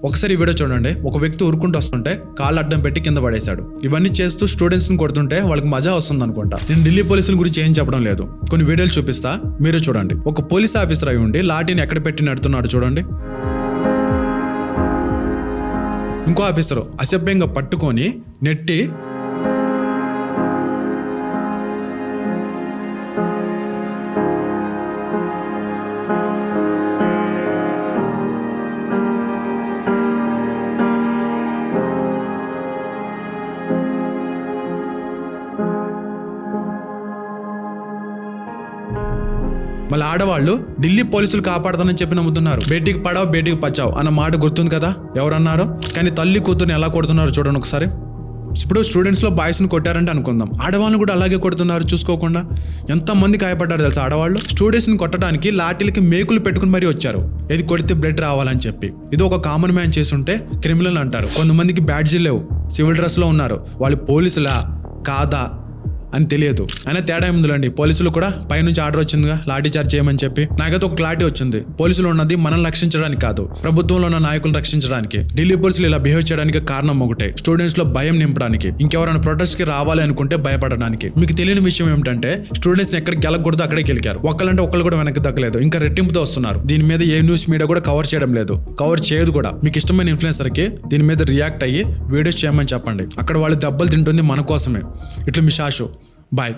ఒకసారి ఈ వీడియో చూడండి. ఒక వ్యక్తి ఊరుకుంటూ వస్తుంటే కాళ్ళు అడ్డం పెట్టి కింద పడేశాడు. ఇవన్నీ చేస్తూ స్టూడెంట్స్ ని కొడుతుంటే వాళ్ళకి మజా వస్తుంది అనుకుంటా. నేను ఢిల్లీ పోలీసుల గురించి ఏం చెప్పడం లేదు, కొన్ని వీడియోలు చూపిస్తా, మీరు చూడండి. ఒక పోలీస్ ఆఫీసర్ అయి ఉండి లాఠీని ఎక్కడ పెట్టి నడుతున్నాడు చూడండి. ఇంకో ఆఫీసరు అసభ్యంగా పట్టుకొని నెట్టి మళ్ళీ ఆడవాళ్ళు ఢిల్లీ పోలీసులు కాపాడతానని చెప్పి నమ్ముతున్నారు. బేటీకి పడావు బేటీకి పచ్చావు అన్న మాట గుర్తుంది కదా, ఎవరన్నారు? కానీ తల్లి కూతుర్ని ఎలా కొడుతున్నారు చూడండి ఒకసారి. ఇప్పుడు స్టూడెంట్స్లో బాయ్స్ని కొట్టారంటే అనుకుందాం, ఆడవాళ్ళని కూడా అలాగే కొడుతున్నారు చూసుకోకుండా. ఎంతమంది గాయపడ్డారు తెలుసా ఆడవాళ్ళు. స్టూడెంట్స్ని కొట్టడానికి లాఠీలకి మేకులు పెట్టుకుని మరీ వచ్చారు, ఏది కొడితే బ్లడ్ రావాలని చెప్పి. ఇది ఒక కామన్ మ్యాన్ చేస్తుంటే క్రిమినల్ అంటారు. కొంతమందికి బ్యాడ్జీలు లేవు, సివిల్ డ్రెస్లో ఉన్నారు, వాళ్ళు పోలీసులా కాదా అని తెలియదు. అయినా తేడా ఏముందిలేండి, పోలీసులు కూడా పైనుంచి ఆర్డర్ వచ్చిందిగా లాఠీ చార్జ్ చేయమని చెప్పి. నాకైతే ఒక క్లారిటీ వచ్చింది, పోలీసులు ఉన్నది మనల్ని రక్షించడానికి కాదు, ప్రభుత్వంలో ఉన్న నాయకులను రక్షించడానికి. ఢిల్లీ పోలీసులు ఇలా బిహేవ్ చేయడానికి కారణం ఒకటే, స్టూడెంట్స్ లో భయం నింపడానికి. ఇంకెవరైనా ప్రొటెస్ట్ కి రావాలి అనుకుంటే భయపడడానికి. మీకు తెలియని విషయం ఏమిటంటే స్టూడెంట్స్ ని ఎక్కడ గెలకూడదు అక్కడే గెలికారు. ఒకళ్ళంటే ఒకళ్ళు కూడా వెనక్కి దక్కలేదు, ఇంకా రెట్టింపుతో వస్తున్నారు. దీని మీద ఏ న్యూస్ మీడియా కూడా కవర్ చేయడం లేదు, కవర్ చేయదు కూడా. మీకు ఇష్టమైన ఇన్ఫ్లుయెన్సర్ కి దీని మీద రియాక్ట్ అయ్యి వీడియోస్ చేయమని చెప్పండి. అక్కడ వాళ్ళు దెబ్బలు తింటుంది మన కోసమే. ఇట్లా మీ షాషు. బాయ్.